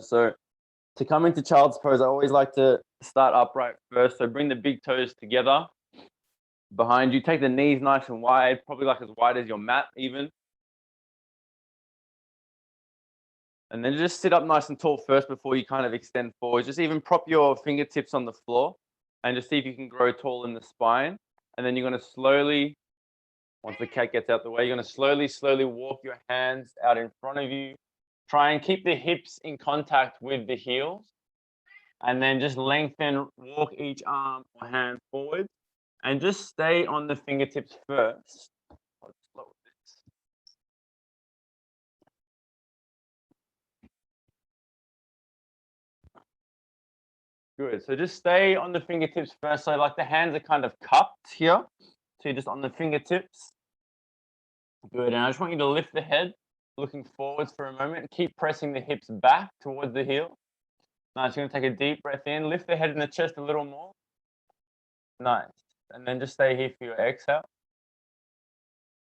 So to come into child's pose, I always like to start upright first. So bring the big toes together behind you. Take the knees nice and wide, probably like as wide as your mat even. And then just sit up nice and tall first before you kind of extend forward. Just even prop your fingertips on the floor and just see if you can grow tall in the spine. And then you're going to slowly, once the cat gets out the way, you're going to slowly walk your hands out in front of you. Try and keep the hips in contact with the heels. And then just lengthen, walk each arm or hand forward. And just stay on the fingertips first. Good. So just stay on the fingertips first. So like the hands are kind of cupped here. So you're just on the fingertips. Good. And I just want you to lift the head, looking forwards for a moment. Keep pressing the hips back towards the heel. Nice. You're going to take a deep breath in. Lift the head and the chest a little more. Nice. And then just stay here for your exhale.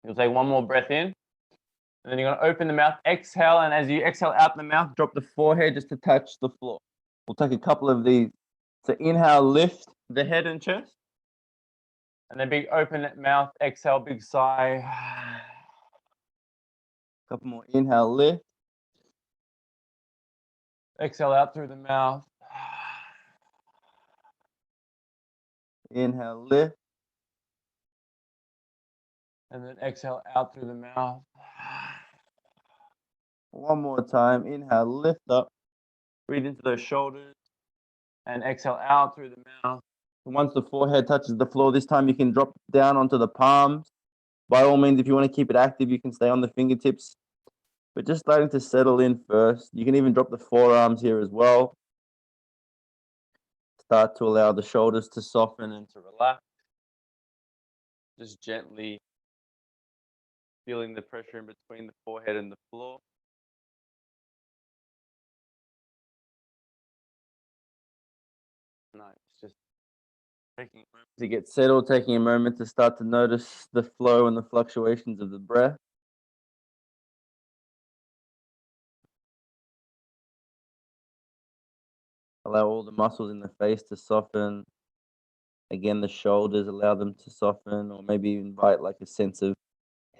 You'll take one more breath in. And then you're going to open the mouth, exhale. And as you exhale out the mouth, drop the forehead just to touch the floor. We'll take a couple of these. So inhale, lift the head and chest. And then big open mouth, exhale, big sigh. Couple more. Inhale, lift. Exhale out through the mouth. Inhale, lift. And then exhale out through the mouth. One more time. Inhale, lift up. Breathe into those shoulders. And exhale out through the mouth. And once the forehead touches the floor, this time you can drop down onto the palms. By all means, if you want to keep it active, you can stay on the fingertips. But just starting to settle in first. You can even drop the forearms here as well. Start to allow the shoulders to soften and to relax. Just gently feeling the pressure in between the forehead and the floor. Nice. Just taking a moment to get settled, taking a moment to start to notice the flow and the fluctuations of the breath. Allow all the muscles in the face to soften. Again, the shoulders, allow them to soften, or maybe invite like a sense of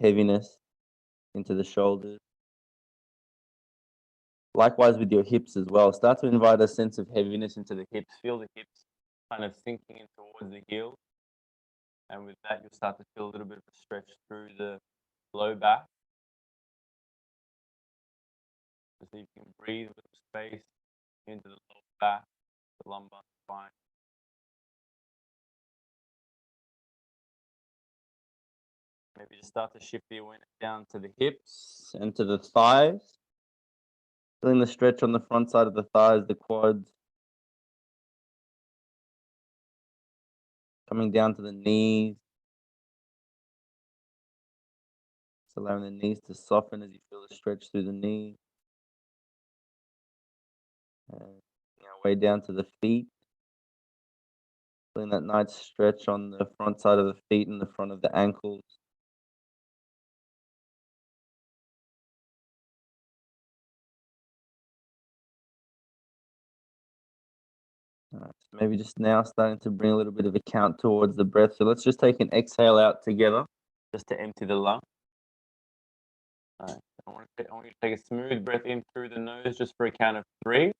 heaviness into the shoulders. Likewise with your hips as well. Start to invite a sense of heaviness into the hips. Feel the hips kind of sinking in towards the heels. And with that, you'll start to feel a little bit of a stretch through the low back. So you can breathe with space into the low back, the lumbar spine. Maybe just start to shift the awareness down to the hips and to the thighs. Feeling the stretch on the front side of the thighs, the quads. Coming down to the knees. Just allowing the knees to soften as you feel the stretch through the knees. And way down to the feet. Feeling that nice stretch on the front side of the feet and the front of the ankles. Maybe just now starting to bring a little bit of a count towards the breath. So let's just take an exhale out together, just to empty the lung. All right. I want you to take a smooth breath in through the nose just for a count of 3. And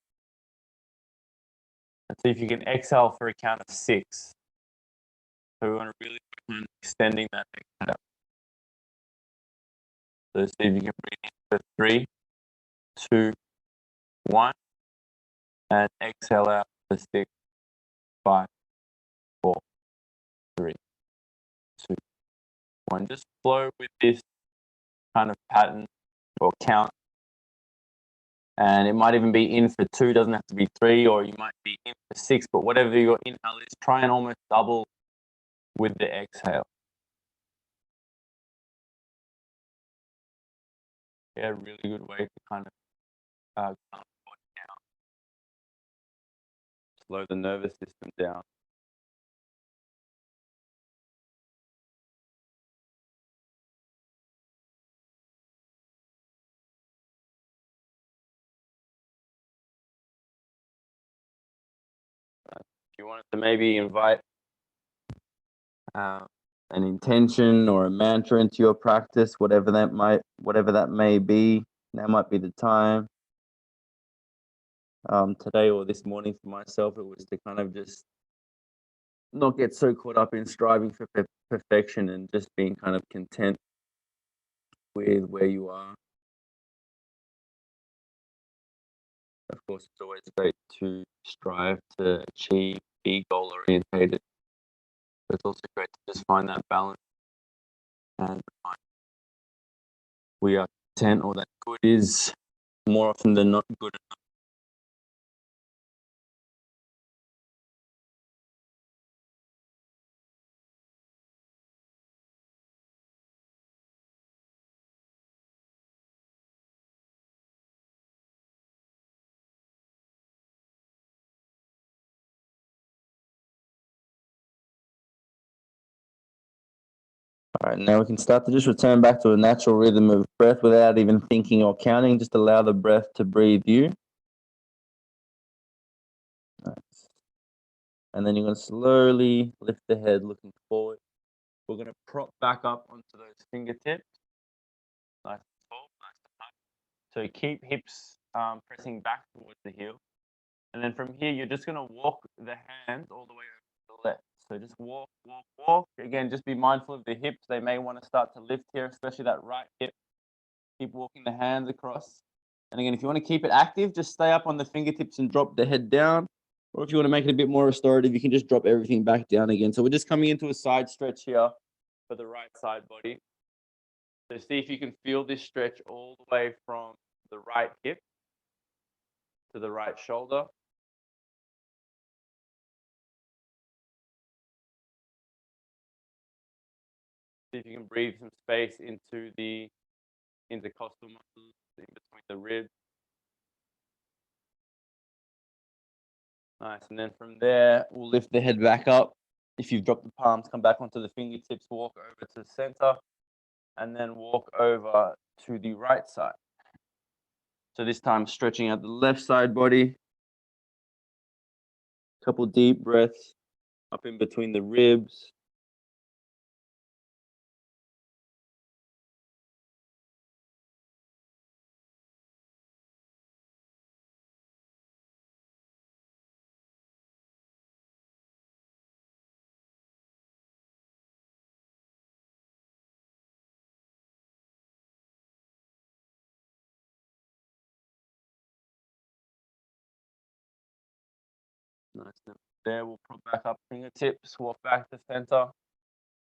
see if you can exhale for a count of 6. So we want to really work on extending that exhale. So see if you can breathe in for 3, 2, 1. And exhale out for 6, 5, 4, 3, 2, 1. Just flow with this kind of pattern or count. And it might even be in for 2, doesn't have to be 3, or you might be in for 6, but whatever your inhale is, try and almost double with the exhale. Yeah, really good way to kind of calm the body down, slow the nervous system down. If you wanted to maybe invite an intention or a mantra into your practice, whatever that may be, that might be the time. Today or this morning for myself, it was to kind of just not get so caught up in striving for perfection and just being kind of content with where you are. Of course, it's always great to strive to achieve, be goal orientated, but it's also great to just find that balance and we are content, or that good is more often than not good enough. All right, now we can start to just return back to a natural rhythm of breath without even thinking or counting. Just allow the breath to breathe you. Nice. And then you're going to slowly lift the head looking forward. We're going to prop back up onto those fingertips. Nice and tall, nice and high. So keep hips pressing back towards the heel. And then from here, you're just going to walk the hands all the way over to the left. So just walk, walk, walk. Again, just be mindful of the hips. They may want to start to lift here, especially that right hip. Keep walking the hands across. And again, if you want to keep it active, just stay up on the fingertips and drop the head down. Or if you want to make it a bit more restorative, you can just drop everything back down again. So we're just coming into a side stretch here for the right side body. So see if you can feel this stretch all the way from the right hip to the right shoulder. See if you can breathe some space into the intercostal muscles in between the ribs. Nice. And then from there, we'll lift the head back up. If you've dropped the palms, come back onto the fingertips, walk over to the center, and then walk over to the right side. So this time, stretching out the left side body. Couple deep breaths up in between the ribs. Nice. There, we'll put back up fingertips, walk back to center.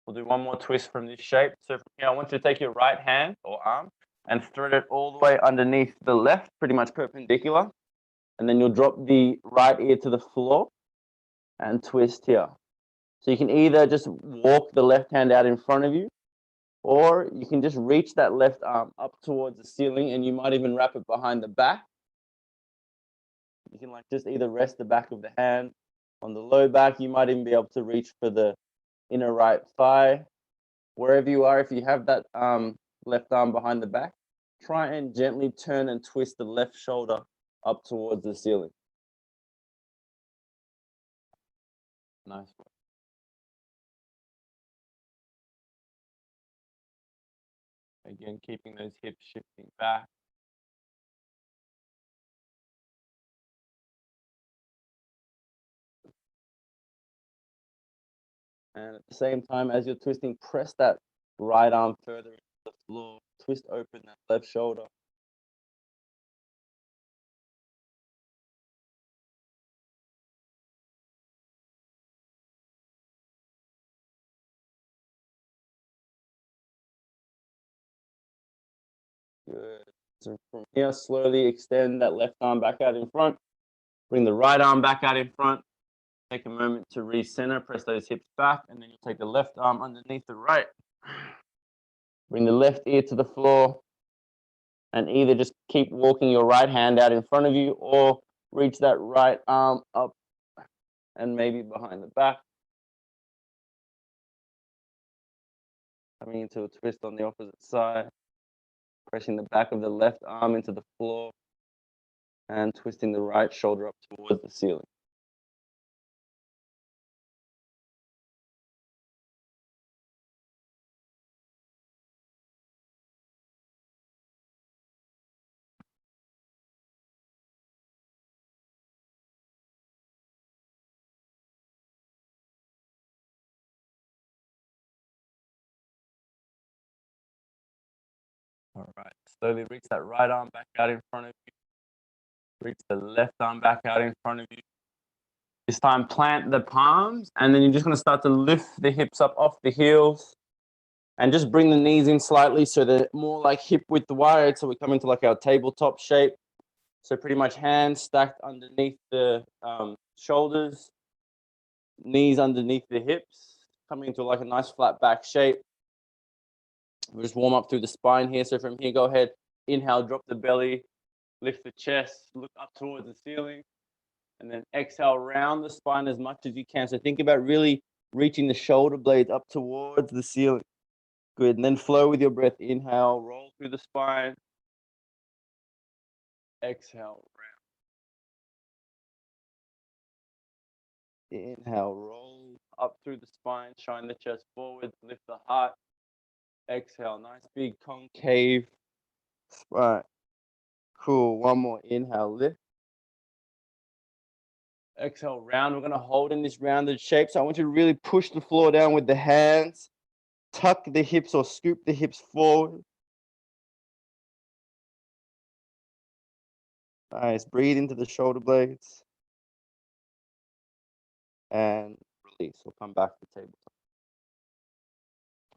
We'll do one more twist from this shape. So from here, I want you to take your right hand or arm and thread it all the way underneath the left, pretty much perpendicular. And then you'll drop the right ear to the floor and twist here. So you can either just walk the left hand out in front of you, or you can just reach that left arm up towards the ceiling, and you might even wrap it behind the back. You can like just either rest the back of the hand on the low back. You might even be able to reach for the inner right thigh. Wherever you are, if you have that left arm behind the back, try and gently turn and twist the left shoulder up towards the ceiling. Nice. Again, keeping those hips shifting back. And at the same time, as you're twisting, press that right arm further into the floor. Twist open that left shoulder. Good. So from here, slowly extend that left arm back out in front. Bring the right arm back out in front. Take a moment to recenter, press those hips back, and then you'll take the left arm underneath the right. Bring the left ear to the floor, and either just keep walking your right hand out in front of you, or reach that right arm up and maybe behind the back. Coming into a twist on the opposite side. Pressing the back of the left arm into the floor and twisting the right shoulder up towards the ceiling. All right. Slowly reach that right arm back out in front of you. Reach the left arm back out in front of you. This time, plant the palms, and then you're just going to start to lift the hips up off the heels, and just bring the knees in slightly so they're more like hip width wide. So we come into like our tabletop shape. So pretty much hands stacked underneath the shoulders, knees underneath the hips, coming into like a nice flat back shape. We'll just warm up through the spine here. So from here, go ahead, inhale, drop the belly, lift the chest, look up towards the ceiling. And then exhale, round the spine as much as you can. So think about really reaching the shoulder blades up towards the ceiling. Good. And then flow with your breath. Inhale, roll through the spine. Exhale, round. Inhale, roll up through the spine. Shine the chest forward. Lift the heart. Exhale, nice big concave spine. Cool. One more. Inhale, lift. Exhale, round. We're going to hold in this rounded shape. So I want you to really push the floor down with the hands. Tuck the hips or scoop the hips forward. Nice. Breathe into the shoulder blades. And release. We'll come back to the tabletop.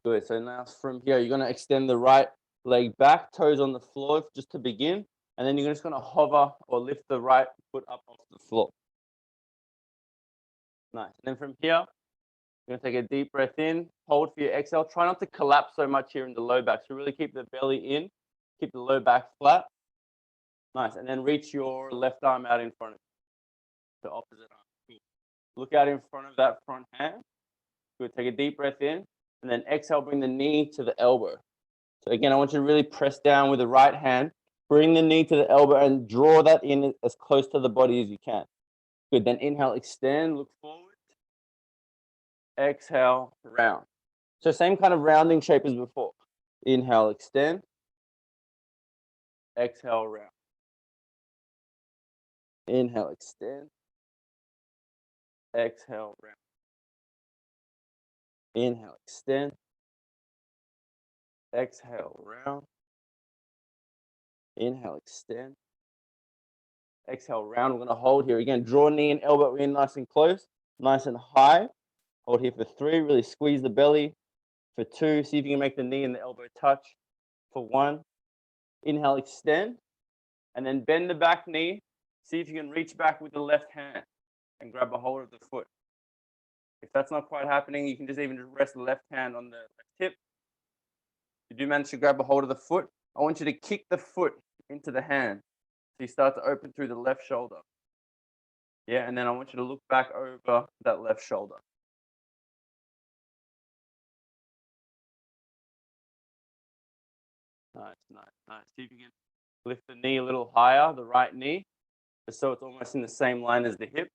Good. So now from here, you're going to extend the right leg back, toes on the floor just to begin. And then you're just going to hover or lift the right foot up off the floor. Nice. And then from here, you're going to take a deep breath in, hold for your exhale. Try not to collapse so much here in the low back. So really keep the belly in, keep the low back flat. Nice. And then reach your left arm out in front of you, the opposite arm. Good. Look out in front of that front hand. Good. Take a deep breath in, and then exhale, bring the knee to the elbow. So again, I want you to really press down with the right hand. Bring the knee to the elbow and draw that in as close to the body as you can. Good. Then inhale, extend, look forward. Exhale, round. So same kind of rounding shape as before. Inhale, extend. Exhale, round. Inhale, extend. Exhale, round. Inhale, extend. Exhale, round. Inhale, extend. Exhale, round. We're going to hold here. Again, draw knee and elbow in nice and close, nice and high. Hold here for 3. Really squeeze the belly. For 2, see if you can make the knee and the elbow touch. For 1, inhale, extend. And then bend the back knee. See if you can reach back with the left hand and grab a hold of the foot. If that's not quite happening, you can just even rest the left hand on the left hip. If you do manage to grab a hold of the foot, I want you to kick the foot into the hand. So you start to open through the left shoulder. Yeah, and then I want you to look back over that left shoulder. Nice, nice, nice. See if you can lift the knee a little higher, the right knee, so it's almost in the same line as the hip.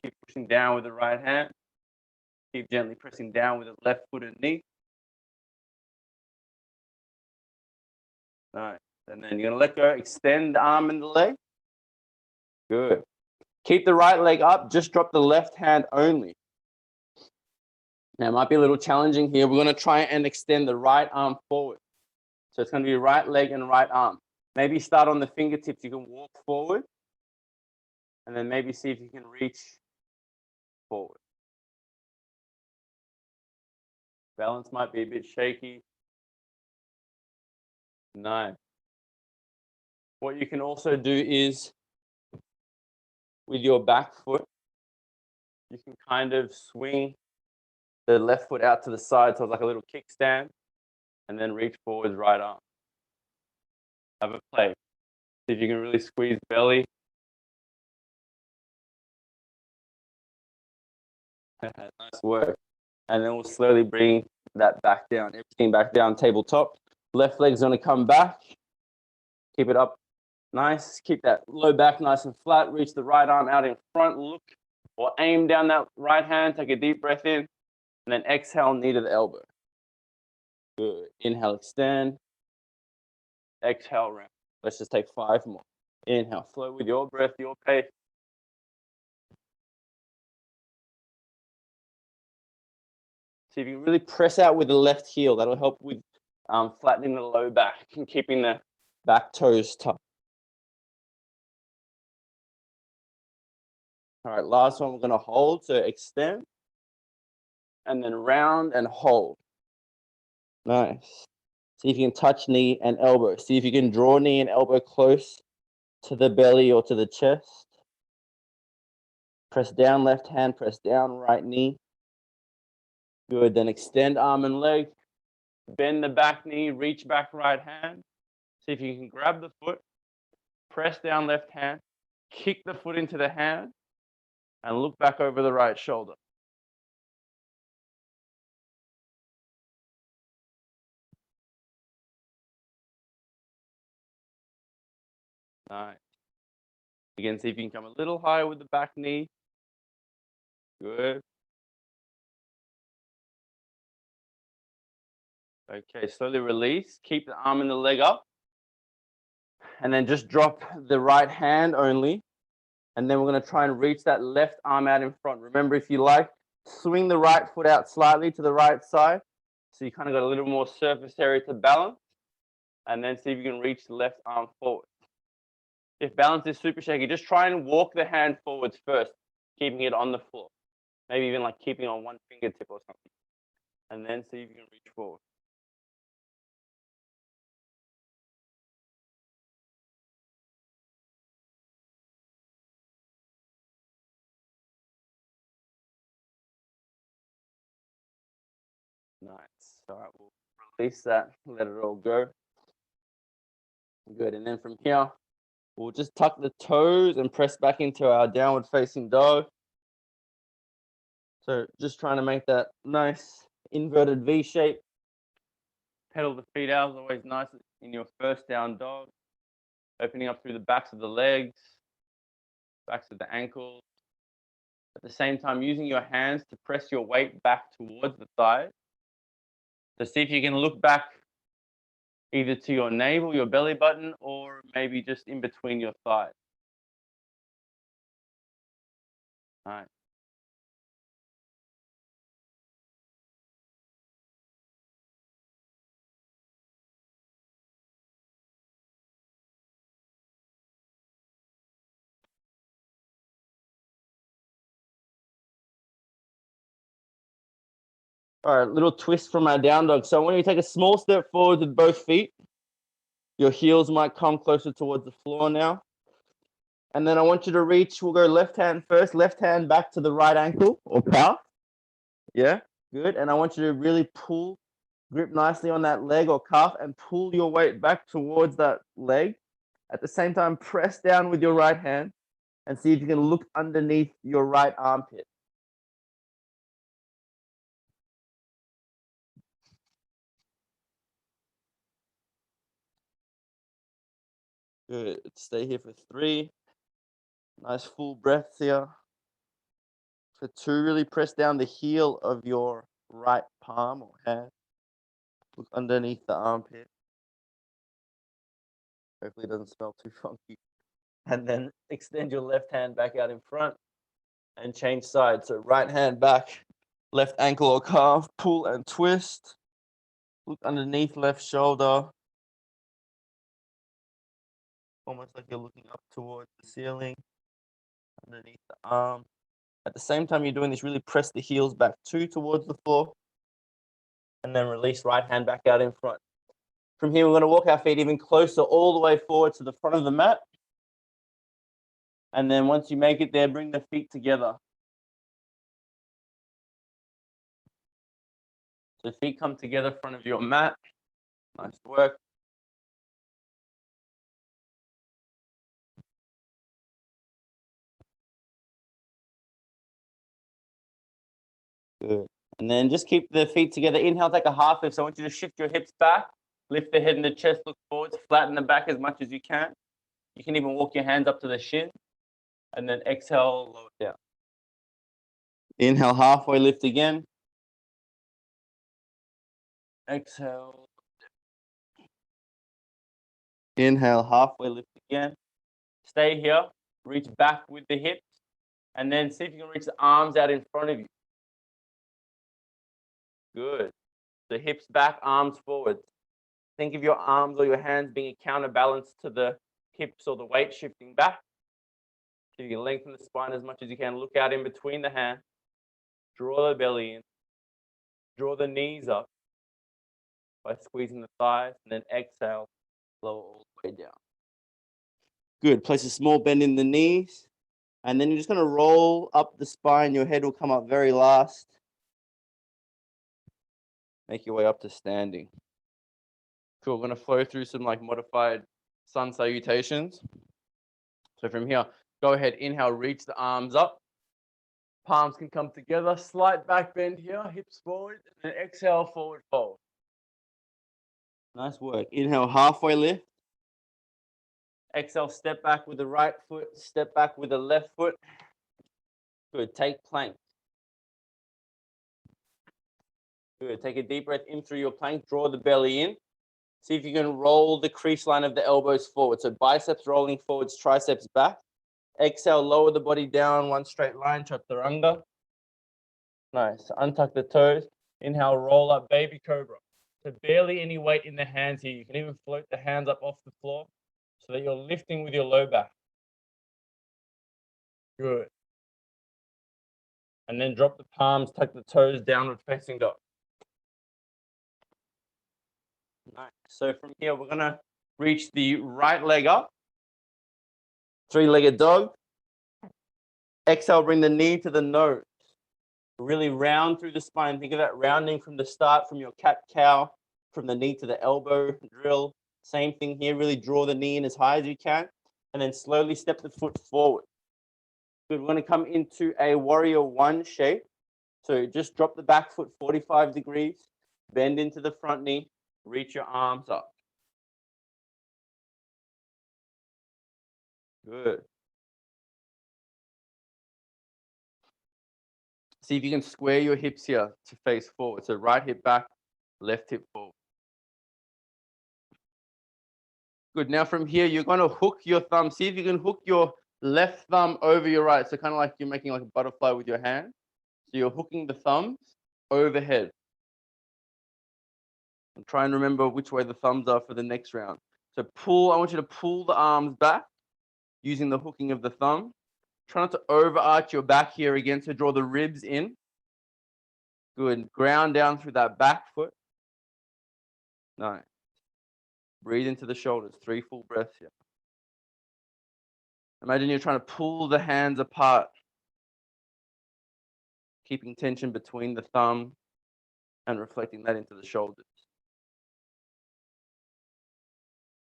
Keep pushing down with the right hand. Keep gently pressing down with the left foot and knee. Nice. And then you're going to let go, extend the arm and the leg. Good. Keep the right leg up, just drop the left hand only. Now, it might be a little challenging here. We're going to try and extend the right arm forward. So it's going to be right leg and right arm. Maybe start on the fingertips. You can walk forward. And then maybe see if you can reach forward. Balance might be a bit shaky. Nice. What you can also do is, with your back foot, you can kind of swing the left foot out to the side, so it's like a little kickstand, and then reach forward right arm. Have a play. See if you can really squeeze belly. Nice work. And then we'll slowly bring that back down, everything back down, tabletop. Left leg's going to come back. Keep it up nice. Keep that low back nice and flat. Reach the right arm out in front. Look or aim down that right hand. Take a deep breath in. And then exhale, knee to the elbow. Good. Inhale, extend. Exhale, round. Let's just take 5 more. Inhale, flow with your breath, your pace. See if you can really press out with the left heel. That'll help with flattening the low back and keeping the back toes tucked. All right, last one we're going to hold. So extend and then round and hold. Nice. See if you can touch knee and elbow. See if you can draw knee and elbow close to the belly or to the chest. Press down left hand, press down right knee. Good, then extend arm and leg. Bend the back knee, reach back right hand. See if you can grab the foot, press down left hand, kick the foot into the hand, and look back over the right shoulder. Nice. Again, see if you can come a little higher with the back knee. Good. Okay, slowly release. Keep the arm and the leg up. And then just drop the right hand only. And then we're going to try and reach that left arm out in front. Remember, if you like, swing the right foot out slightly to the right side. So you kind of got a little more surface area to balance. And then see if you can reach the left arm forward. If balance is super shaky, just try and walk the hand forwards first, keeping it on the floor. Maybe even like keeping on one fingertip or something. And then see if you can reach forward. Nice. All right, we'll release that, let it all go. Good. And then from here, we'll just tuck the toes and press back into our downward facing dog. So just trying to make that nice inverted V shape. Pedal the feet out is always nice in your first down dog. Opening up through the backs of the legs, backs of the ankles. At the same time, using your hands to press your weight back towards the thighs. So see if you can look back either to your navel, your belly button, or maybe just in between your thighs. All right. All right, little twist from our down dog. So I want you to take a small step forward with both feet. Your heels might come closer towards the floor now. And then I want you to reach, we'll go left hand first, left hand back to the right ankle or calf. Yeah, good. And I want you to really pull, grip nicely on that leg or calf and pull your weight back towards that leg. At the same time, press down with your right hand and see if you can look underneath your right armpit. Good. Stay here for 3. Nice full breaths here. For 2, really press down the heel of your right palm or hand. Look underneath the armpit. Hopefully it doesn't smell too funky. And then extend your left hand back out in front and change sides. So right hand back, left ankle or calf, pull and twist. Look underneath left shoulder. Almost like you're looking up towards the ceiling, underneath the arm. At the same time you're doing this, really press the heels back 2 towards the floor. And then release right hand back out in front. From here, we're going to walk our feet even closer all the way forward to the front of the mat. And then once you make it there, bring the feet together. So feet come together in front of your mat. Nice work. Good. And then just keep the feet together. Inhale, take a half lift. So I want you to shift your hips back. Lift the head and the chest, look forwards. Flatten the back as much as you can. You can even walk your hands up to the shin. And then exhale, lower down. Inhale, halfway lift again. Exhale. Inhale, halfway lift again. Stay here. Reach back with the hips. And then see if you can reach the arms out in front of you. Good. So hips back, arms forward. Think of your arms or your hands being a counterbalance to the hips or the weight shifting back. So you can lengthen the spine as much as you can. Look out in between the hands. Draw the belly in. Draw the knees up by squeezing the thighs, and then exhale, lower all the way down. Good. Place a small bend in the knees, and then you're just going to roll up the spine. Your head will come up very last. Make your way up to standing. Cool. We're going to flow through some like modified sun salutations. So from here, go ahead, inhale, reach the arms up. Palms can come together. Slight back bend here, hips forward, and then exhale, forward fold. Nice work. Inhale, halfway lift. Exhale, step back with the right foot, step back with the left foot. Good. Take plank. Good. Take a deep breath in through your plank. Draw the belly in. See if you can roll the crease line of the elbows forward. So biceps rolling forwards, triceps back. Exhale, lower the body down, one straight line, chaturanga. Nice. Untuck the toes. Inhale, roll up, baby cobra. So barely any weight in the hands here. You can even float the hands up off the floor so that you're lifting with your low back. Good. And then drop the palms, tuck the toes, downward facing dog. Nice. So from here, we're going to reach the right leg up. Three-legged dog. Exhale, bring the knee to the nose. Really round through the spine. Think of that rounding from the start, from your cat-cow, from the knee to the elbow drill. Same thing here. Really draw the knee in as high as you can. And then slowly step the foot forward. Good. We're going to come into a warrior one shape. So just drop the back foot 45 degrees. Bend into the front knee. Reach your arms up. Good. See if you can square your hips here to face forward. So right hip back, left hip forward. Good. Now from here, you're going to hook your thumb. See if you can hook your left thumb over your right. So kind of like you're making like a butterfly with your hand. So you're hooking the thumbs overhead. And try and remember which way the thumbs are for the next round. So pull, I want you to pull the arms back using the hooking of the thumb. Try not to overarch your back here again. So draw the ribs in. Good. Ground down through that back foot. Nice. Breathe into the shoulders. 3 full breaths here. Imagine you're trying to pull the hands apart, keeping tension between the thumb and reflecting that into the shoulders.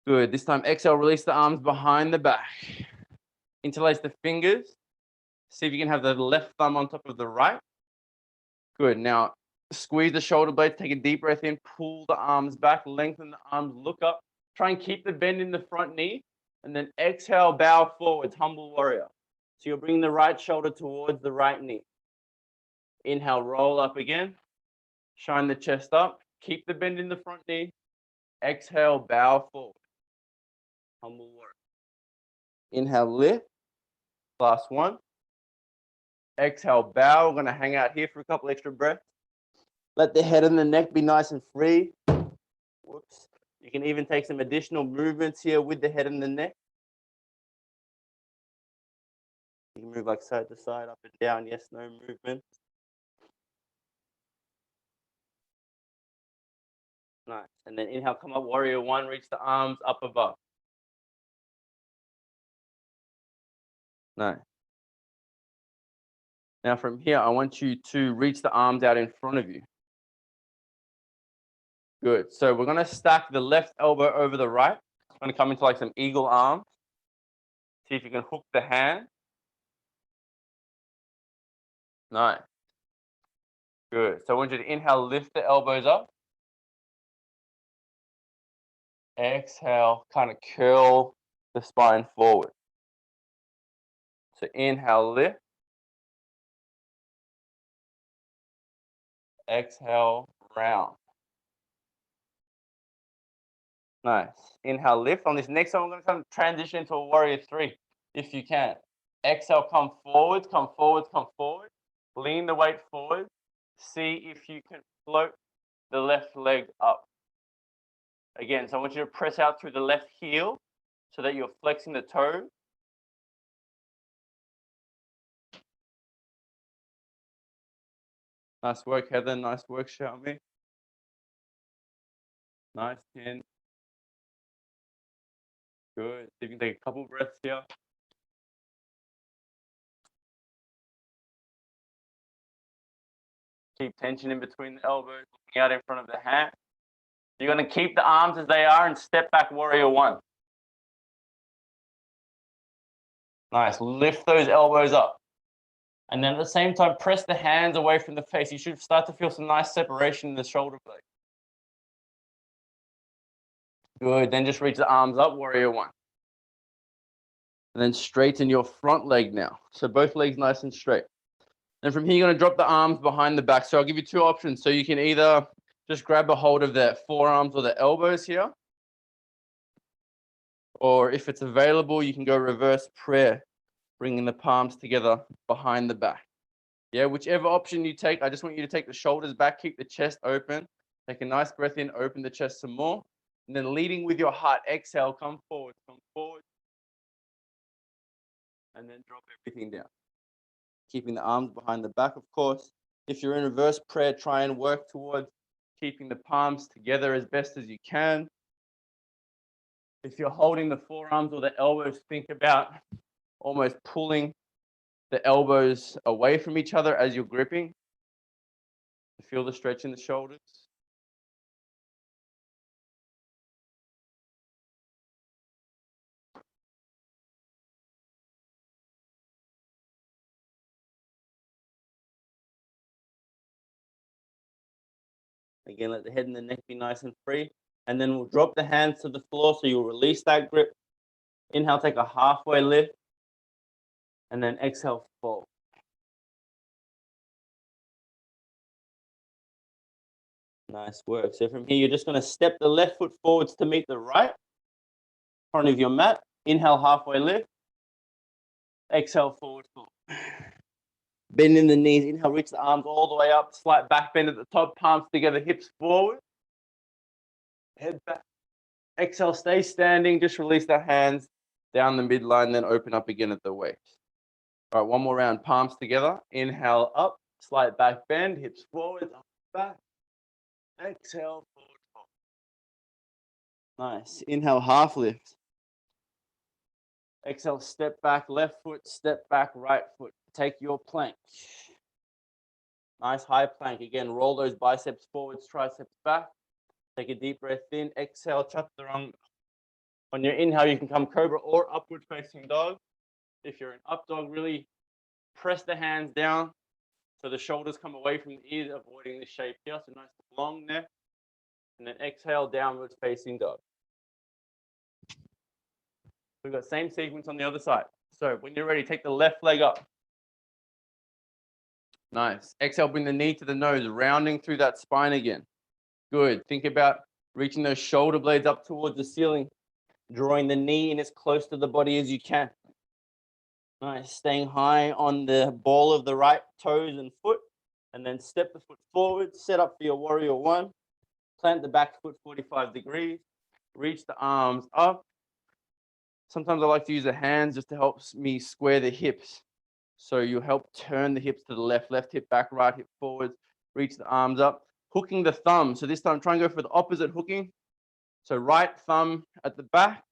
Good. This time, exhale, release the arms behind the back. Interlace the fingers. See if you can have the left thumb on top of the right. Good. Now, squeeze the shoulder blades. Take a deep breath in. Pull the arms back. Lengthen the arms. Look up. Try and keep the bend in the front knee. And then exhale, bow forwards, humble warrior. So you're bringing the right shoulder towards the right knee. Inhale, roll up again. Shine the chest up. Keep the bend in the front knee. Exhale, bow forward. Humble warrior. Inhale, lift. Last one. Exhale, bow. We're going to hang out here for a couple extra breaths. Let the head and the neck be nice and free. Whoops. You can even take some additional movements here with the head and the neck. You can move like side to side, up and down. Yes, no movement. Nice. And then inhale, come up, warrior one. Reach the arms up above. Nice. Now from here, I want you to reach the arms out in front of you. Good. So we're going to stack the left elbow over the right. I'm going to come into like some eagle arms. See if you can hook the hand. Nice. Good. So I want you to inhale, lift the elbows up. Exhale, kind of curl the spine forward. So inhale, lift. Exhale, round. Nice. Inhale, lift. On this next one, we're going to come transition into a warrior three, if you can. Exhale, come forward, come forward, come forward. Lean the weight forward. See if you can float the left leg up. Again, so I want you to press out through the left heel so that you're flexing the toe. Nice work, Heather. Nice work, Xiaomi. Nice, 10. Good. You can take a couple breaths here. Keep tension in between the elbows, looking out in front of the hand. You're going to keep the arms as they are and step back, warrior one. Nice. Lift those elbows up. And then at the same time, press the hands away from the face. You should start to feel some nice separation in the shoulder blade. Good. Then just reach the arms up, warrior one. And then straighten your front leg now. So both legs nice and straight. And from here, you're going to drop the arms behind the back. So I'll give you two options. So you can either just grab a hold of the forearms or the elbows here. Or if it's available, you can go reverse prayer, bringing the palms together behind the back. Yeah, whichever option you take, I just want you to take the shoulders back, keep the chest open. Take a nice breath in, open the chest some more. And then leading with your heart, exhale, come forward. And then drop everything down. Keeping the arms behind the back, of course. If you're in reverse prayer, try and work towards keeping the palms together as best as you can. If you're holding the forearms or the elbows, think about almost pulling the elbows away from each other as you're gripping. Feel the stretch in the shoulders. Again, let the head and the neck be nice and free. And then we'll drop the hands to the floor so you'll release that grip. Inhale, take a halfway lift. And then exhale, fold. Nice work. So from here, you're just going to step the left foot forwards to meet the right in front of your mat. Inhale, halfway lift. Exhale, forward fold. Bend in the knees. Inhale, reach the arms all the way up. Slight back bend at the top, palms together, hips forward. Head back. Exhale, stay standing. Just release the hands down the midline, then open up again at the waist. All right, one more round. Palms together. Inhale, up. Slight back bend, hips forward, up, back. Exhale, forward fold. Nice. Inhale, half lift. Exhale, step back, left foot, step back, right foot. Take your plank. Nice high plank. Again, roll those biceps forwards, triceps back. Take a deep breath in. Exhale, chaturanga. On your inhale, you can come cobra or upward facing dog. If you're in up dog, really press the hands down so the shoulders come away from the ears, avoiding this shape here. So nice long neck. And then exhale, downwards facing dog. We've got same sequence on the other side. So when you're ready, take the left leg up. Nice. Exhale, bring the knee to the nose, rounding through that spine again. Good. Think about reaching those shoulder blades up towards the ceiling, drawing the knee in as close to the body as you can. Nice. Staying high on the ball of the right toes and foot, and then step the foot forward, set up for your warrior one. Plant the back foot 45 degrees. Reach the arms up. Sometimes I like to use the hands just to help me square the hips. So you help turn the hips to the left, left hip back, right hip forwards. Reach the arms up. Hooking the thumb. So this time try and go for the opposite hooking. So right thumb at the back,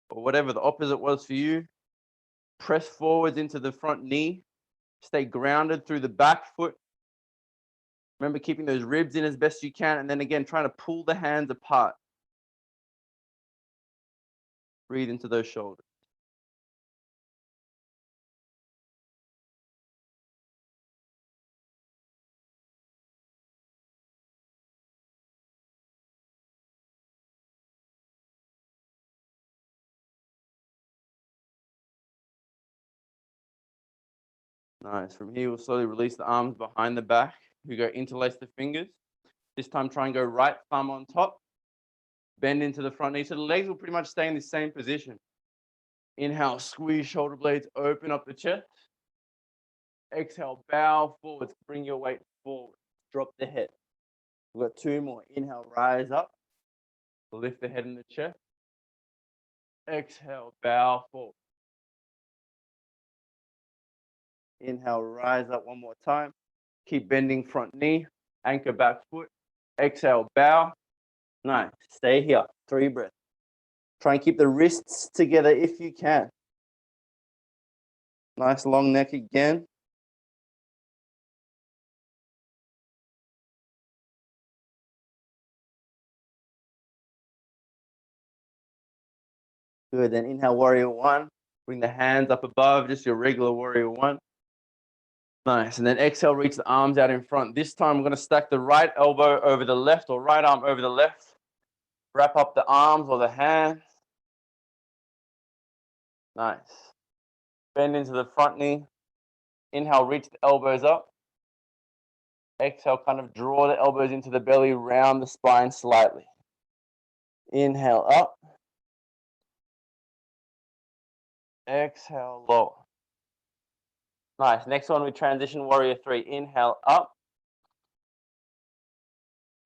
or whatever the opposite was for you. Press forwards into the front knee. Stay grounded through the back foot. Remember keeping those ribs in as best you can. And then again, trying to pull the hands apart. Breathe into those shoulders. Nice. From here, we'll slowly release the arms behind the back. We go interlace the fingers. This time, try and go right thumb on top. Bend into the front knee. So the legs will pretty much stay in the same position. Inhale, squeeze shoulder blades, open up the chest. Exhale, bow forwards, bring your weight forward. drop the head. We've got 2 more. Inhale, rise up. Lift the head and the chest. Exhale, bow forward. Inhale, rise up 1 more time. Keep bending front knee. Anchor back foot. Exhale, bow. Nice. Stay here. 3 breaths. Try and keep the wrists together if you can. Nice long neck again. Good. Then inhale, warrior 1. Bring the hands up above, just your regular warrior 1. Nice. And then exhale, reach the arms out in front. This time, we're going to stack the right elbow over the left or right arm over the left. Wrap up the arms or the hands. Nice. Bend into the front knee. Inhale, reach the elbows up. Exhale, kind of draw the elbows into the belly, round the spine slightly. Inhale, up. Exhale, lower. Nice. Next one, we transition warrior 3. Inhale, up.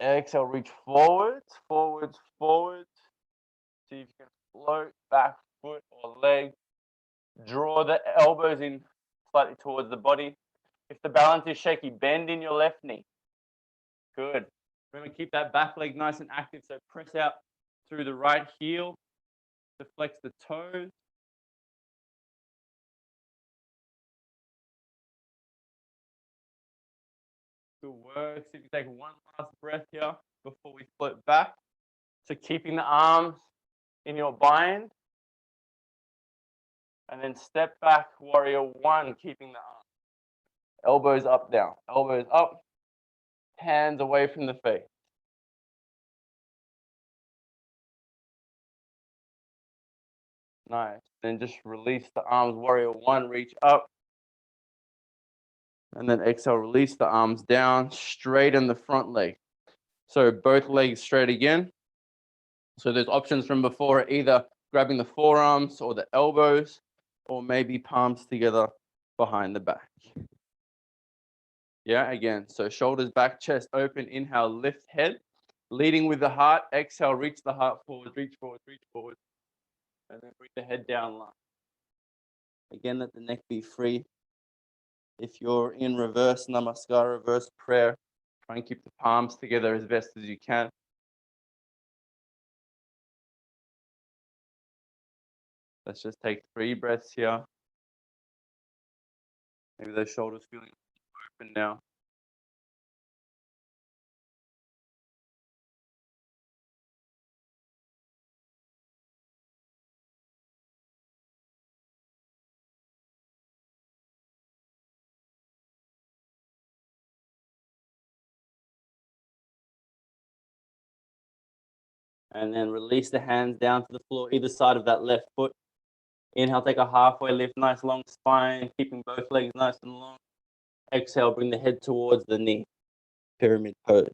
Exhale, reach forwards, forwards, forwards. See if you can float back foot or leg. Draw the elbows in slightly towards the body. If the balance is shaky, bend in your left knee. Good. Remember, keep that back leg nice and active. So press out through the right heel to flex the toes. Good work. See if you take one last breath here before we float back. So keeping the arms in your bind. And then step back, warrior 1, keeping the arms. Elbows up, down. Elbows up. Hands away from the face. Nice. Then just release the arms, warrior 1, reach up. And then exhale, release the arms down, straighten the front leg. So both legs straight again. So there's options from before, either grabbing the forearms or the elbows, or maybe palms together behind the back. Yeah, again, so shoulders back, chest open, inhale, lift head. Leading with the heart, exhale, reach the heart forward, reach forward, reach forward. And then bring the head down line. Again, let the neck be free. If you're in reverse namaskar, reverse prayer, try and keep the palms together as best as you can. Let's just take 3 breaths here. Maybe those shoulders feeling open now. And then release the hands down to the floor, either side of that left foot. Inhale, take a halfway lift, nice long spine, keeping both legs nice and long. Exhale, bring the head towards the knee, pyramid pose.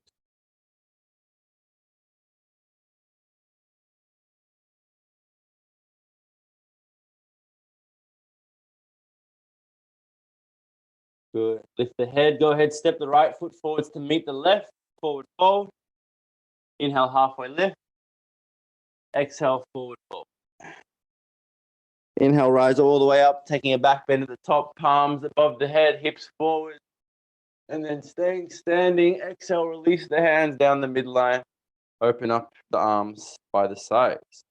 Good. Lift the head, go ahead, step the right foot forwards to meet the left, forward fold. Inhale, halfway lift. Exhale, forward fold. Inhale, rise all the way up, taking a back bend at the top, palms above the head, hips forward. And then staying standing, exhale, release the hands down the midline. Open up the arms by the sides.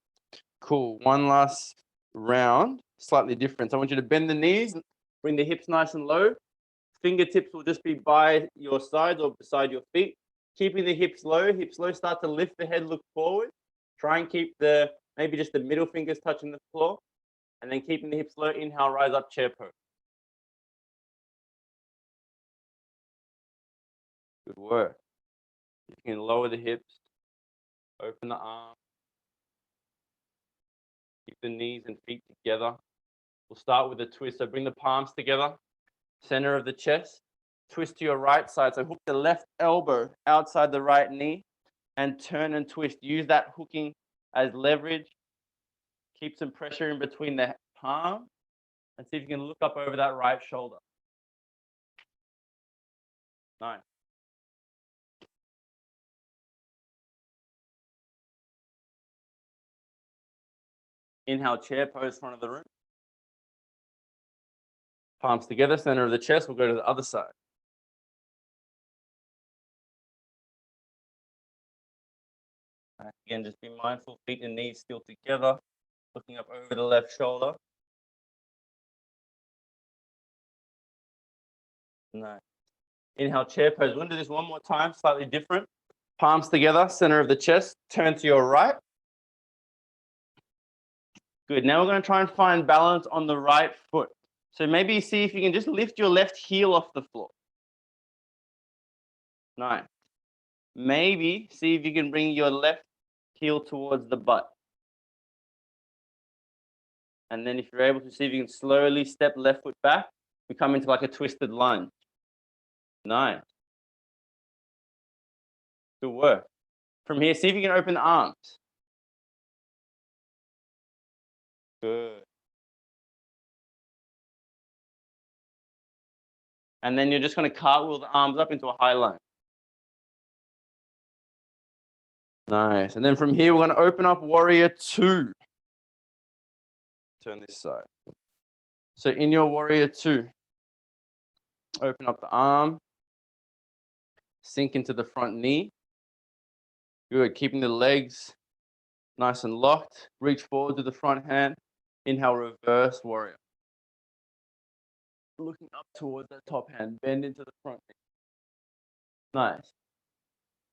Cool. One last round, slightly different. So I want you to bend the knees, bring the hips nice and low. Fingertips will just be by your sides or beside your feet. Keeping the hips low, start to lift the head, look forward. Try and keep maybe just the middle fingers touching the floor. And then keeping the hips low, inhale, rise up, chair pose. Good work. You can lower the hips, open the arms, keep the knees and feet together. We'll start with a twist. So bring the palms together, center of the chest. Twist to your right side. So hook the left elbow outside the right knee and turn and twist. Use that hooking as leverage. Keep some pressure in between the palm and see if you can look up over that right shoulder. Nice. Inhale, chair pose, front of the room. Palms together, center of the chest. We'll go to the other side. Again, just be mindful, feet and knees still together, looking up over the left shoulder. Nice. Inhale, chair pose. We're going to do this one more time, slightly different. Palms together, center of the chest. Turn to your right. Good. Now we're going to try and find balance on the right foot. So maybe see if you can just lift your left heel off the floor. Nice. Maybe see if you can bring your left heel towards the butt. And then if you're able to, see if you can slowly step left foot back. We come into like a twisted lunge. Nice. Good work. From here, see if you can open the arms. Good. And then you're just going to cartwheel the arms up into a high lunge. Nice. And then from here, we're going to open up warrior two. Turn this side. So in your warrior two, open up the arm, sink into the front knee. Good. Keeping the legs nice and locked. Reach forward to the front hand. Inhale, reverse warrior. Looking up towards that top hand. Bend into the front knee. Nice.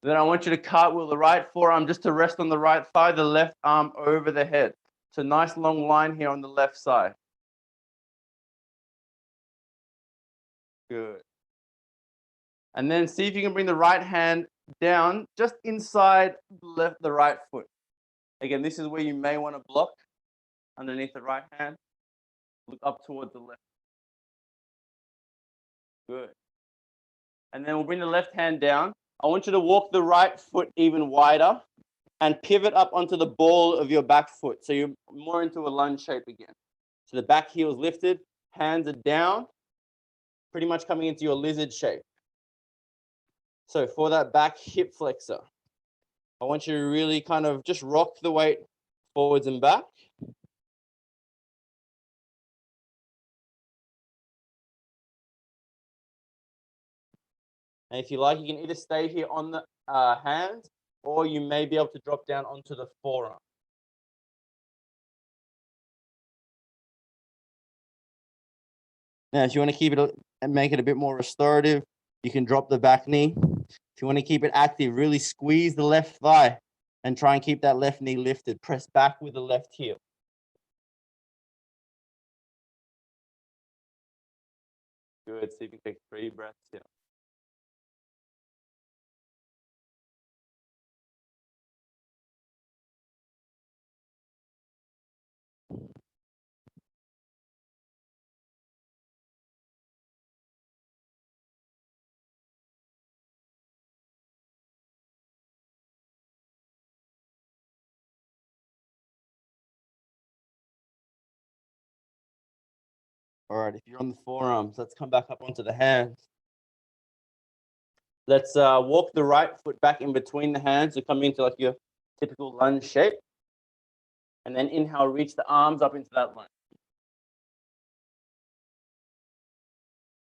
Then I want you to cartwheel the right forearm just to rest on the right thigh, the left arm over the head. So nice long line here on the left side. Good. And then see if you can bring the right hand down just inside the right foot. Again, this is where you may want to block underneath the right hand. Look up towards the left. Good. And then we'll bring the left hand down. I want you to walk the right foot even wider and pivot up onto the ball of your back foot. So you're more into a lunge shape again. So the back heel is lifted, hands are down, pretty much coming into your lizard shape. So for that back hip flexor, I want you to really kind of just rock the weight forwards and back. And if you like, you can either stay here on the hands, or you may be able to drop down onto the forearm. Now, if you want to keep it and make it a bit more restorative, you can drop the back knee. If you want to keep it active, really squeeze the left thigh and try and keep that left knee lifted. Press back with the left heel. Good. See if you can take 3 breaths here. All right, if you're on the forearms, let's come back up onto the hands. Let's walk the right foot back in between the hands to come into like your typical lunge shape. And then inhale, reach the arms up into that lunge.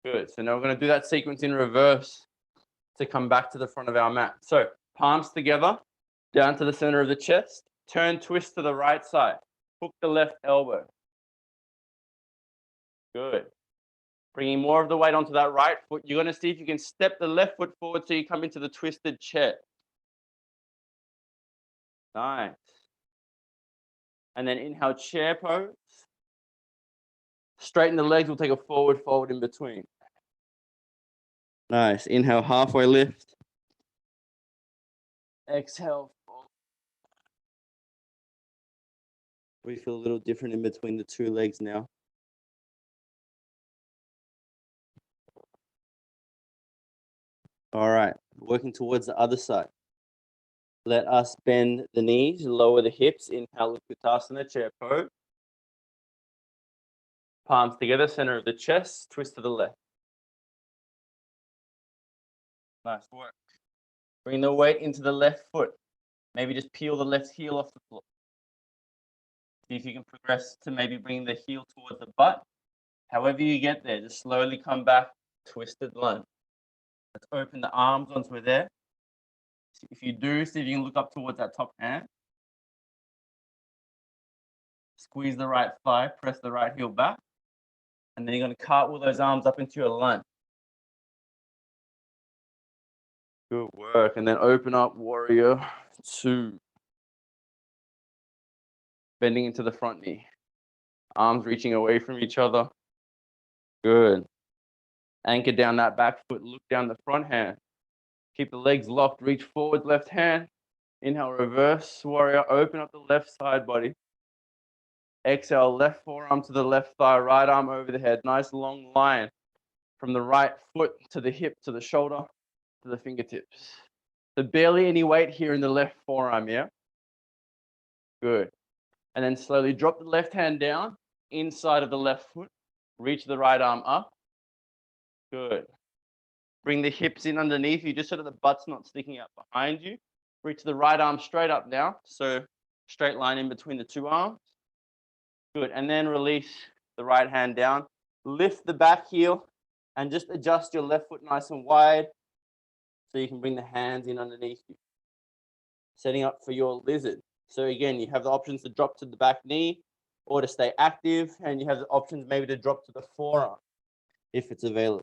Good. So now we're going to do that sequence in reverse to come back to the front of our mat. So palms together, down to the center of the chest. Turn, twist to the right side. Hook the left elbow. Good. Bringing more of the weight onto that right foot. You're going to see if you can step the left foot forward so you come into the twisted chair. Nice. And then inhale, chair pose. Straighten the legs. We'll take a forward fold in between. Nice. Inhale, halfway lift. Exhale. We feel a little different in between the 2 legs now. All right, working towards the other side. Let us bend the knees, lower the hips. Inhale, Utkatasana, chair pose. Palms together, center of the chest, twist to the left. Nice work. Bring the weight into the left foot. Maybe just peel the left heel off the floor. See if you can progress to maybe bring the heel towards the butt. However you get there, just slowly come back, twisted lunge. Let's open the arms once we're there. If you do, see if you can look up towards that top hand. Squeeze the right thigh, press the right heel back. And then you're going to cartwheel those arms up into your lunge. Good work. And then open up, warrior 2. Bending into the front knee. Arms reaching away from each other. Good. Anchor down that back foot, look down the front hand. Keep the legs locked, reach forward, left hand. Inhale, reverse warrior, open up the left side body. Exhale, left forearm to the left thigh, right arm over the head. Nice long line from the right foot to the hip, to the shoulder, to the fingertips. So barely any weight here in the left forearm, yeah? Good. And then slowly drop the left hand down, inside of the left foot. Reach the right arm up. Good. Bring the hips in underneath you, just so that the butt's not sticking out behind you. Reach the right arm straight up now. So straight line in between the two arms. Good. And then release the right hand down. Lift the back heel and just adjust your left foot nice and wide so you can bring the hands in underneath you. Setting up for your lizard. So again, you have the options to drop to the back knee or to stay active, and you have the options maybe to drop to the forearm if it's available.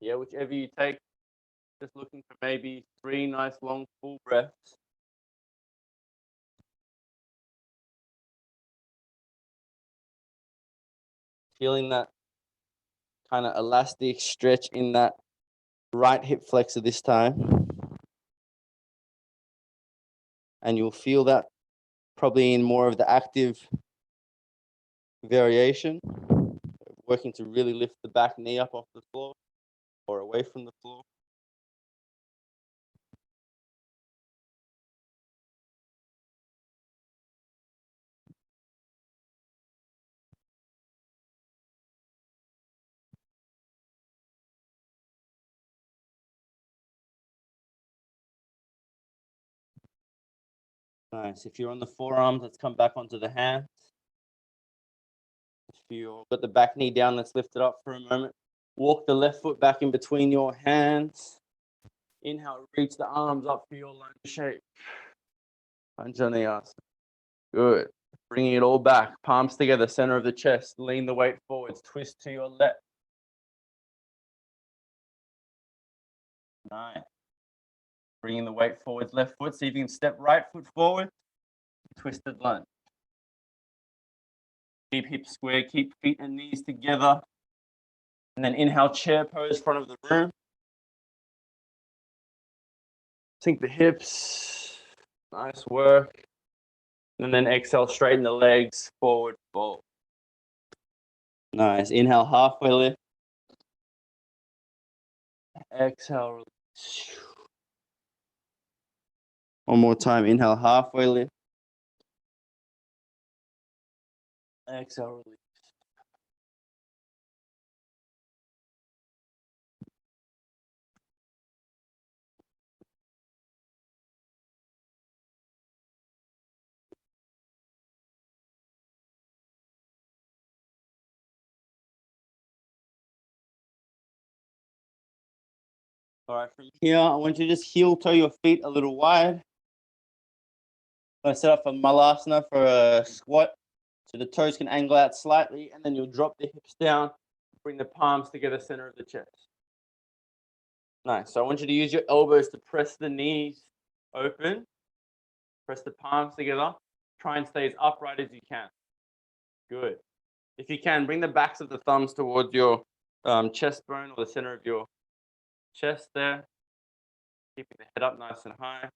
Yeah, whichever you take, just looking for maybe 3 nice long full breaths. Feeling that kind of elastic stretch in that right hip flexor this time. And you'll feel that probably in more of the active variation, working to really lift the back knee up off the floor or away from the floor. Nice. If you're on the forearms, let's come back onto the hands. If you've got the back knee down, let's lift it up for a moment. Walk the left foot back in between your hands. Inhale, reach the arms up for your lunge shape. Anjaneyasana. Good. Bringing it all back. Palms together, center of the chest. Lean the weight forwards. Twist to your left. Nice. Bringing the weight forwards, left foot. See if you can step right foot forward. Twisted lunge. Keep hips square. Keep feet and knees together. And then inhale, chair pose, front of the room. Sink the hips. Nice work. And then exhale, straighten the legs, forward fold. Nice. Inhale, halfway lift. Exhale, release. One more time. Inhale, halfway lift. Exhale, release. All right, from here, I want you to just heel toe your feet a little wide. I'm going to set up for Malasana for a squat. So the toes can angle out slightly, and then you'll drop the hips down, bring the palms together, center of the chest. Nice. So I want you to use your elbows to press the knees open. Press the palms together. Try and stay as upright as you can. Good. If you can, bring the backs of the thumbs towards your chest bone or the center of your chest there. Keeping the head up nice and high.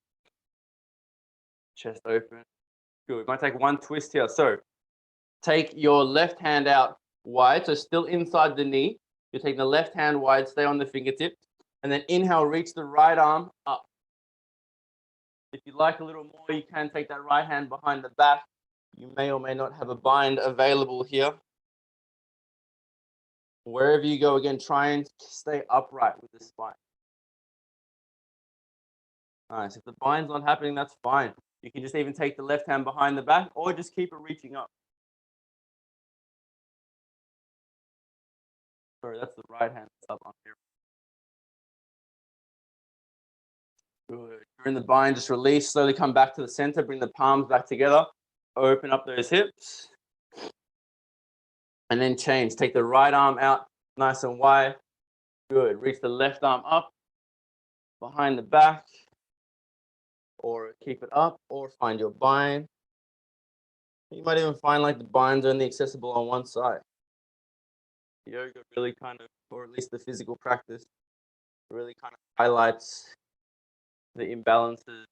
Chest open. Good. We might take one twist here. So take your left hand out wide, so still inside the knee. You're taking the left hand wide, stay on the fingertips. And then inhale, reach the right arm up. If you like a little more, you can take that right hand behind the back. You may or may not have a bind available here. Wherever you go, again, try and stay upright with the spine. Nice. If the bind's not happening, that's fine. You can just even take the left hand behind the back or just keep it reaching up. Sorry, that's the right hand that's up here. Good. You're in the bind, just release, slowly come back to the center, bring the palms back together, open up those hips, and then change. Take the right arm out nice and wide. Good. Reach the left arm up, behind the back, or keep it up, or find your bind. You might even find like the binds are only accessible on one side. Yoga really kind of, or at least the physical practice, really kind of highlights the imbalances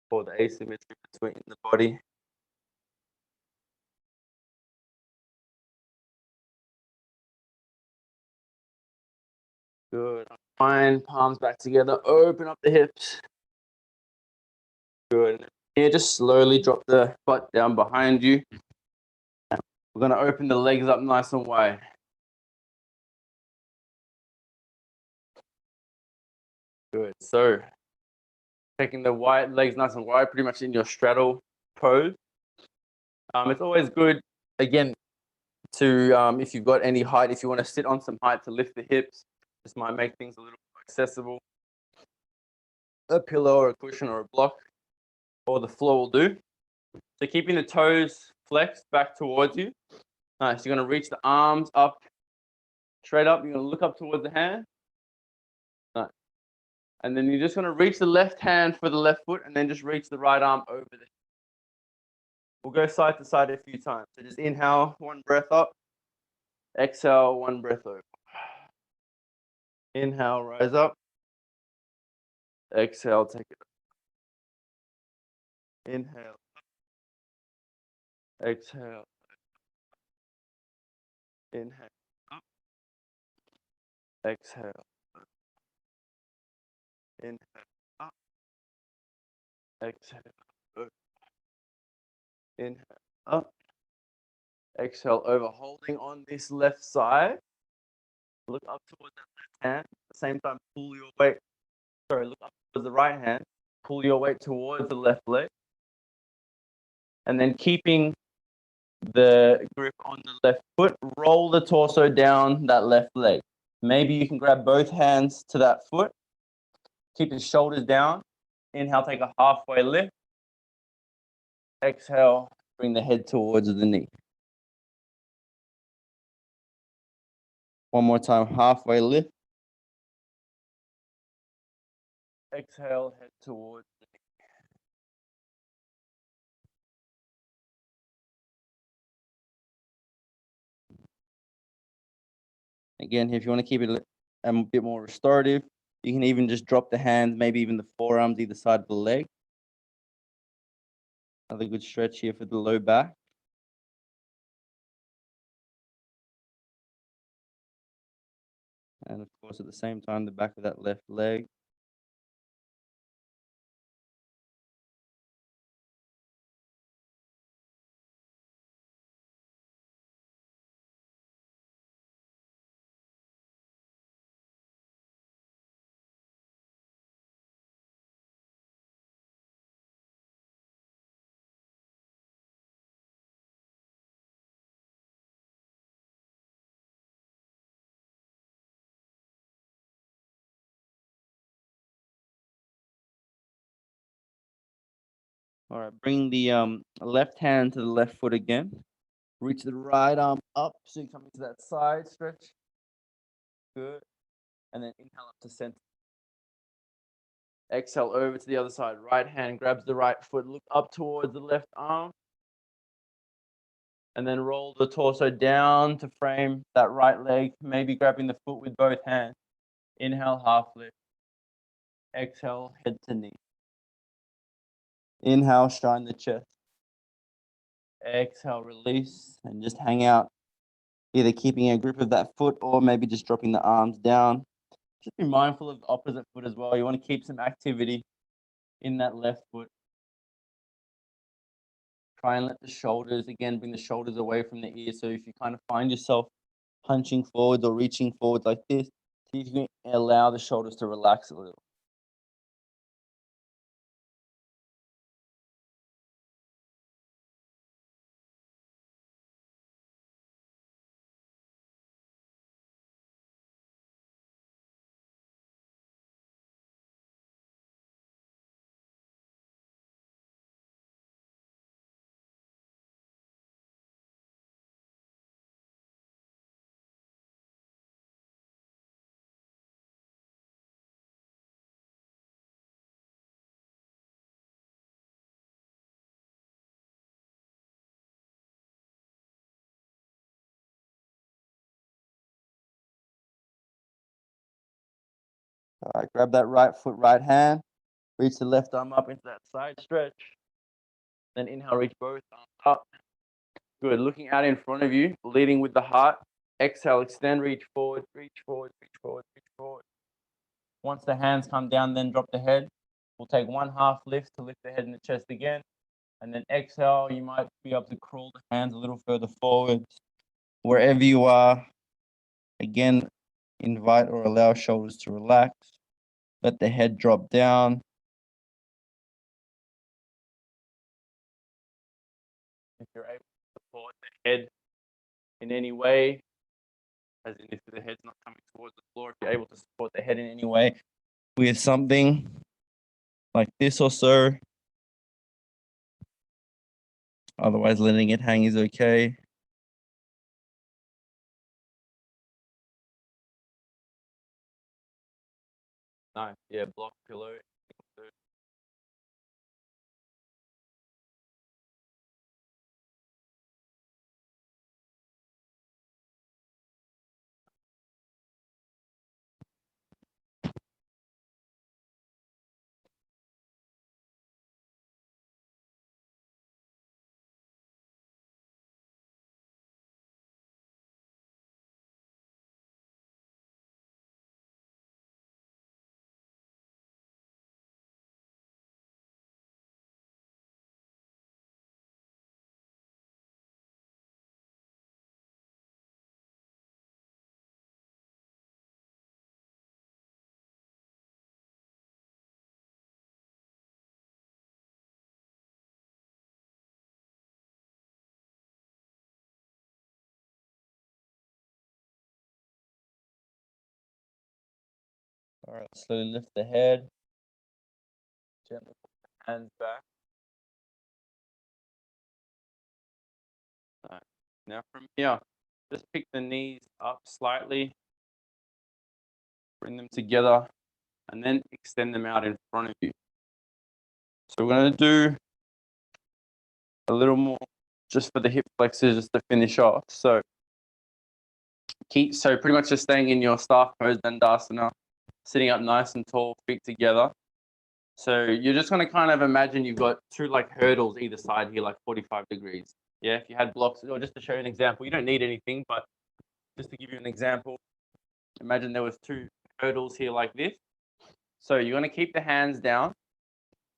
or the asymmetry between the body. Good. Fine. Palms back together. Open up the hips. Good. Here, just slowly drop the butt down behind you. We're going to open the legs up nice and wide. Good. So, taking the wide legs nice and wide, pretty much in your straddle pose. It's always good, again, to, if you've got any height, if you want to sit on some height to lift the hips, this might make things a little more accessible. A pillow or a cushion or a block or the floor will do. So keeping the toes flexed back towards you. Nice. You're going to reach the arms up, straight up. You're going to look up towards the hand. Nice. And then you're just going to reach the left hand for the left foot and then just reach the right arm over the. We'll go side to side a few times. So just inhale, one breath up. Exhale, one breath over. Inhale, rise up. Exhale, take it up. Inhale. Exhale. Inhale. Up. Exhale. Inhale. Up. Exhale. Up. Inhale. Up. Exhale, over. Holding on this left side. Look up towards that left hand. At the same time, pull your weight. Sorry, look up towards the right hand. Pull your weight towards the left leg. And then keeping the grip on the left foot, roll the torso down that left leg. Maybe you can grab both hands to that foot. Keep the shoulders down. Inhale, take a halfway lift. Exhale, bring the head towards the knee. One more time, halfway lift. Exhale, head towards the knee. Again, if you want to keep it a bit more restorative, you can even just drop the hands, maybe even the forearms either side of the leg. Another good stretch here for the low back. And of course, at the same time, the back of that left leg. All right, bring the left hand to the left foot again. Reach the right arm up, so you come into that side stretch. Good. And then inhale up to center. Exhale over to the other side. Right hand grabs the right foot, look up towards the left arm. And then roll the torso down to frame that right leg, maybe grabbing the foot with both hands. Inhale, half lift. Exhale, head to knee. Inhale, shine the chest. Exhale, release, and just hang out, either keeping a grip of that foot or maybe just dropping the arms down. Just be mindful of the opposite foot as well. You want to keep some activity in that left foot. Try and let the shoulders, again, bring the shoulders away from the ears. So if you kind of find yourself hunching forwards or reaching forwards like this, see if you can allow the shoulders to relax a little. All right, grab that right foot, right hand. Reach the left arm up into that side stretch. Then inhale, reach both arms up. Good. Looking out in front of you, leading with the heart. Exhale, extend, reach forward, reach forward, reach forward, reach forward. Once the hands come down, then drop the head. We'll take one half lift to lift the head and the chest again. And then exhale, you might be able to crawl the hands a little further forward. Wherever you are, again, invite or allow shoulders to relax. Let the head drop down. If you're able to support the head in any way, as in if the head's not coming towards the floor, if you're able to support the head in any way with something like this or so. Otherwise, letting it hang is okay. Nice. Yeah, block pillow. All right, slowly lift the head. Gently put the hands back. All right. Now from here, just pick the knees up slightly. Bring them together and then extend them out in front of you. So we're going to do a little more just for the hip flexors just to finish off. So pretty much just staying in your staff pose, Dandasana, sitting up nice and tall, feet together. So you're just going to kind of imagine you've got two like hurdles either side here, like 45 degrees. Yeah, if you had blocks, or just to show you an example, you don't need anything, but just to give you an example, imagine there was two hurdles here like this. So you're going to keep the hands down.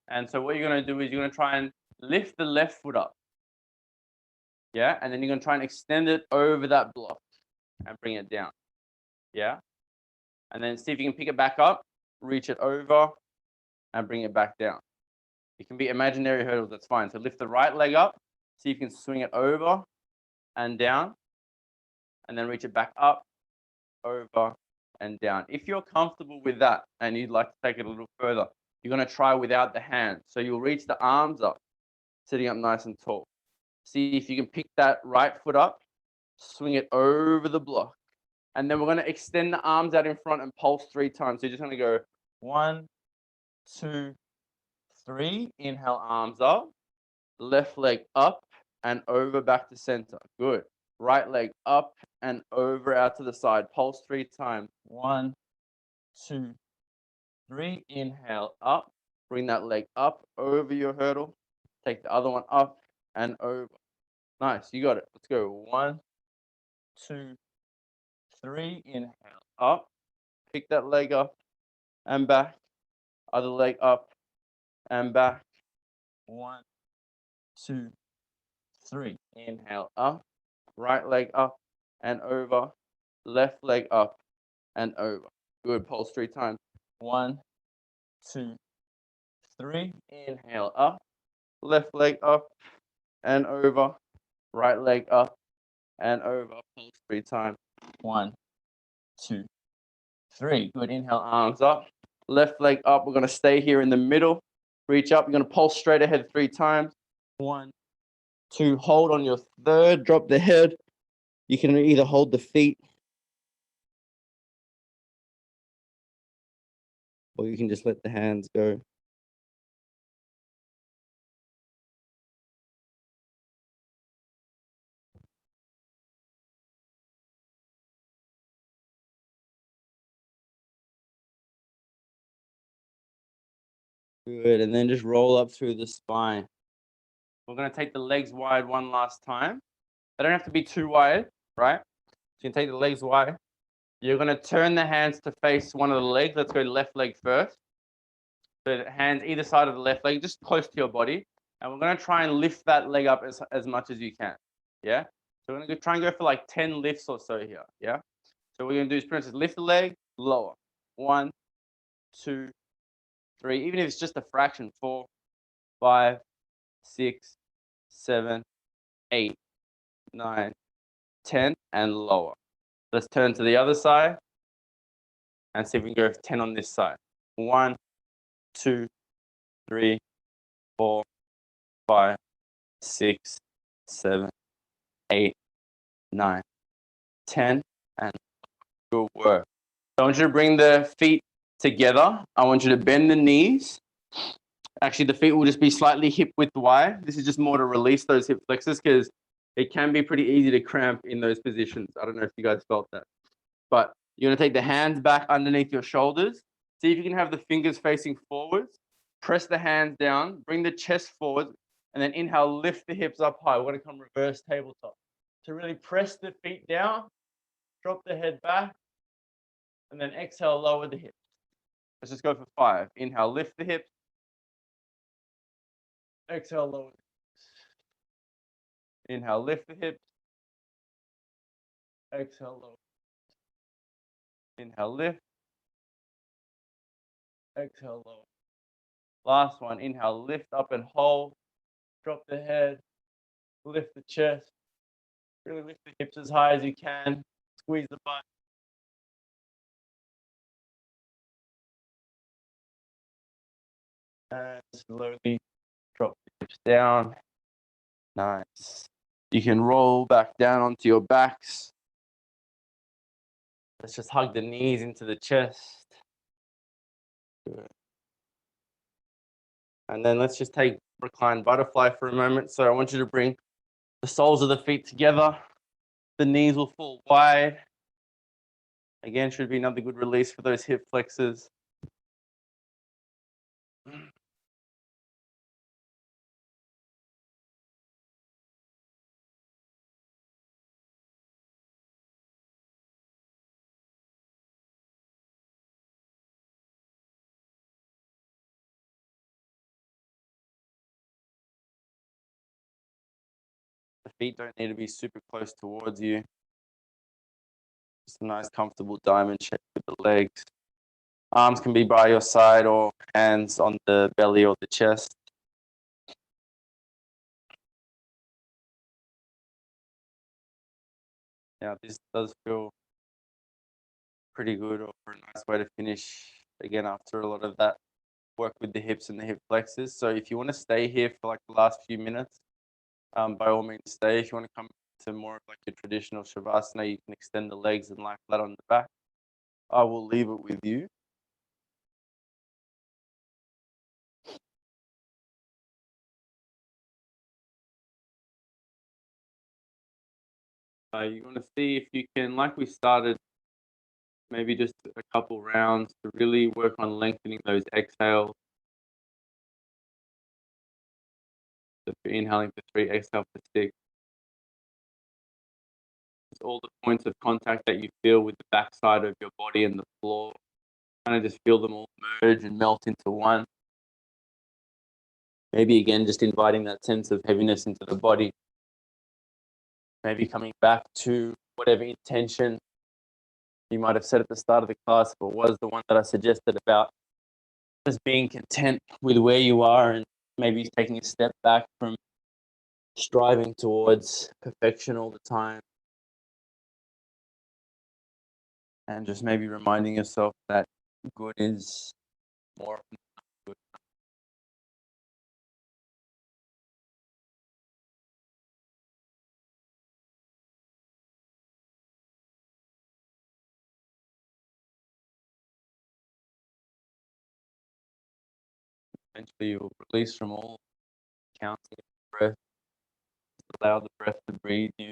And so what you're going to do is you're going to try and lift the left foot up. Yeah, and then you're going to try and extend it over that block and bring it down. Yeah, and then see if you can pick it back up, reach it over and bring it back down. It can be imaginary hurdles, that's fine. So lift the right leg up, see if you can swing it over and down, and then reach it back up, over and down. If you're comfortable with that and you'd like to take it a little further, you're going to try without the hands. So you'll reach the arms up, sitting up nice and tall. See if you can pick that right foot up, swing it over the block. And then we're going to extend the arms out in front and pulse 3 times. So you're just going to go 1, 2, 3. Inhale, arms up. Left leg up and over back to center. Good. Right leg up and over out to the side. Pulse 3 times. 1, 2, 3. Inhale, up. Bring that leg up over your hurdle. Take the other one up and over. Nice. You got it. Let's go. 1, 2, 3. Inhale, up. Pick that leg up and back. Other leg up and back. 1, 2, 3. Inhale, up. Right leg up and over. Left leg up and over. Good. Pulse 3 times. 1, 2, 3. Inhale, up. Left leg up and over. Right leg up and over. Pulse 3 times. 1, 2, 3. Good. Inhale, arms up. Left leg up. We're going to stay here in the middle. Reach up. You're going to pulse straight ahead 3 times. 1, 2. Hold on your third. Drop the head. You can either hold the feet or you can just let the hands go. Good, and then just roll up through the spine. We're gonna take the legs wide one last time. They don't have to be too wide, right? So you can take the legs wide. You're gonna turn the hands to face one of the legs. Let's go left leg first. So the hands either side of the left leg, just close to your body. And we're gonna try and lift that leg up as much as you can. Yeah? So we're gonna try and go for like 10 lifts or so here. Yeah? So what we're gonna do is pretty much lift the leg, lower. 1, 2, 3. Even if it's just a fraction, 4, 5, 6, 7, 8, 9, 10, and lower. Let's turn to the other side and see if we can go 10 on this side. 1, 2, 3, 4, 5, 6, 7, 8, 9, 10, and good work. So I want you to bring the feet together. I want you to bend the knees. Actually, the feet will just be slightly hip width wide. This is just more to release those hip flexors because it can be pretty easy to cramp in those positions. I don't know if you guys felt that. But you're going to take the hands back underneath your shoulders. See if you can have the fingers facing forwards. Press the hands down. Bring the chest forward. And then inhale, lift the hips up high. We're going to come reverse tabletop. To really press the feet down, drop the head back, and then exhale, lower the hips. Let's just go for 5. Inhale, lift the hips. Exhale, lower the hips. Inhale, lift the hips. Exhale, lower. Inhale, lift. Exhale, lower. Last one. Inhale, lift up and hold. Drop the head. Lift the chest. Really lift the hips as high as you can. Squeeze the butt. And slowly drop the hips down. Nice. You can roll back down onto your backs. Let's just hug the knees into the chest. Good. And then let's just take reclined butterfly for a moment. So I want you to bring the soles of the feet together. The knees will fall wide. Again, should be another good release for those hip flexors. The feet don't need to be super close towards you. Just a nice comfortable diamond shape with the legs. Arms can be by your side or hands on the belly or the chest. Now this does feel pretty good, or a nice way to finish again after a lot of that work with the hips and the hip flexors. So if you want to stay here for like the last few minutes, by all means stay. If you want to come to more of like your traditional shavasana, you can extend the legs and lie flat on the back. I will leave it with you. You want to see if you can, like we started, maybe just a couple rounds to really work on lengthening those exhales. So if you're inhaling for 3, exhale for 6. It's all the points of contact that you feel with the backside of your body and the floor. Kind of just feel them all merge and melt into one. Maybe again, just inviting that sense of heaviness into the body. Maybe coming back to whatever intention you might have set at the start of the class, if it was the one that I suggested about just being content with where you are and maybe taking a step back from striving towards perfection all the time. And just maybe reminding yourself that good is more often than good. Eventually you'll release from all counting of breath. Allow the breath to breathe you.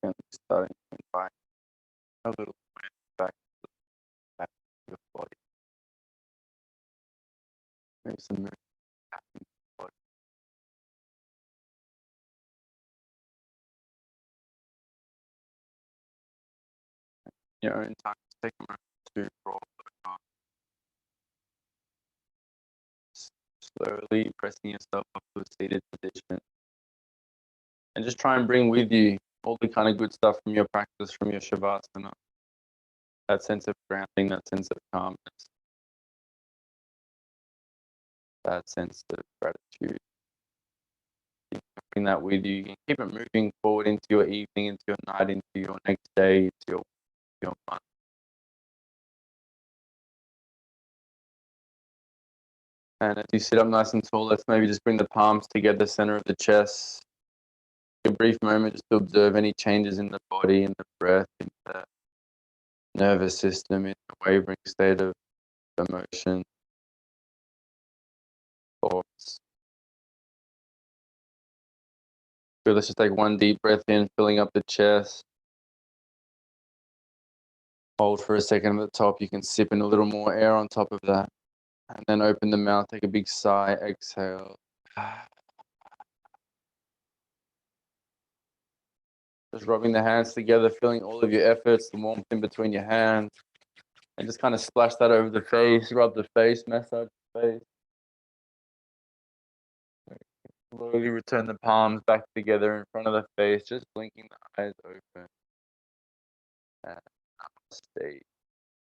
gently starting to invite a little back to the back of your body. Maybe some movement back into the body. Your own time, take a moment to roll over, slowly pressing yourself up to a seated position. And just try and bring with you all the kind of good stuff from your practice, from your Shavasana. That sense of grounding, that sense of calmness, that sense of gratitude. You can bring that with you. You can keep it moving forward into your evening, into your night, into your next day, into your month. And as you sit up nice and tall, let's maybe just bring the palms together, center of the chest. Take a brief moment just to observe any changes in the body, in the breath, in the nervous system, in the wavering state of emotion, thoughts. Good. Let's just take one deep breath in, filling up the chest. Hold for a second at the top. You can sip in a little more air on top of that. And then open the mouth, take a big sigh, exhale. Just rubbing the hands together, feeling all of your efforts, the warmth in between your hands. And just kind of splash that over the face, rub the face, massage the face. Slowly return the palms back together in front of the face, just blinking the eyes open. And namaste.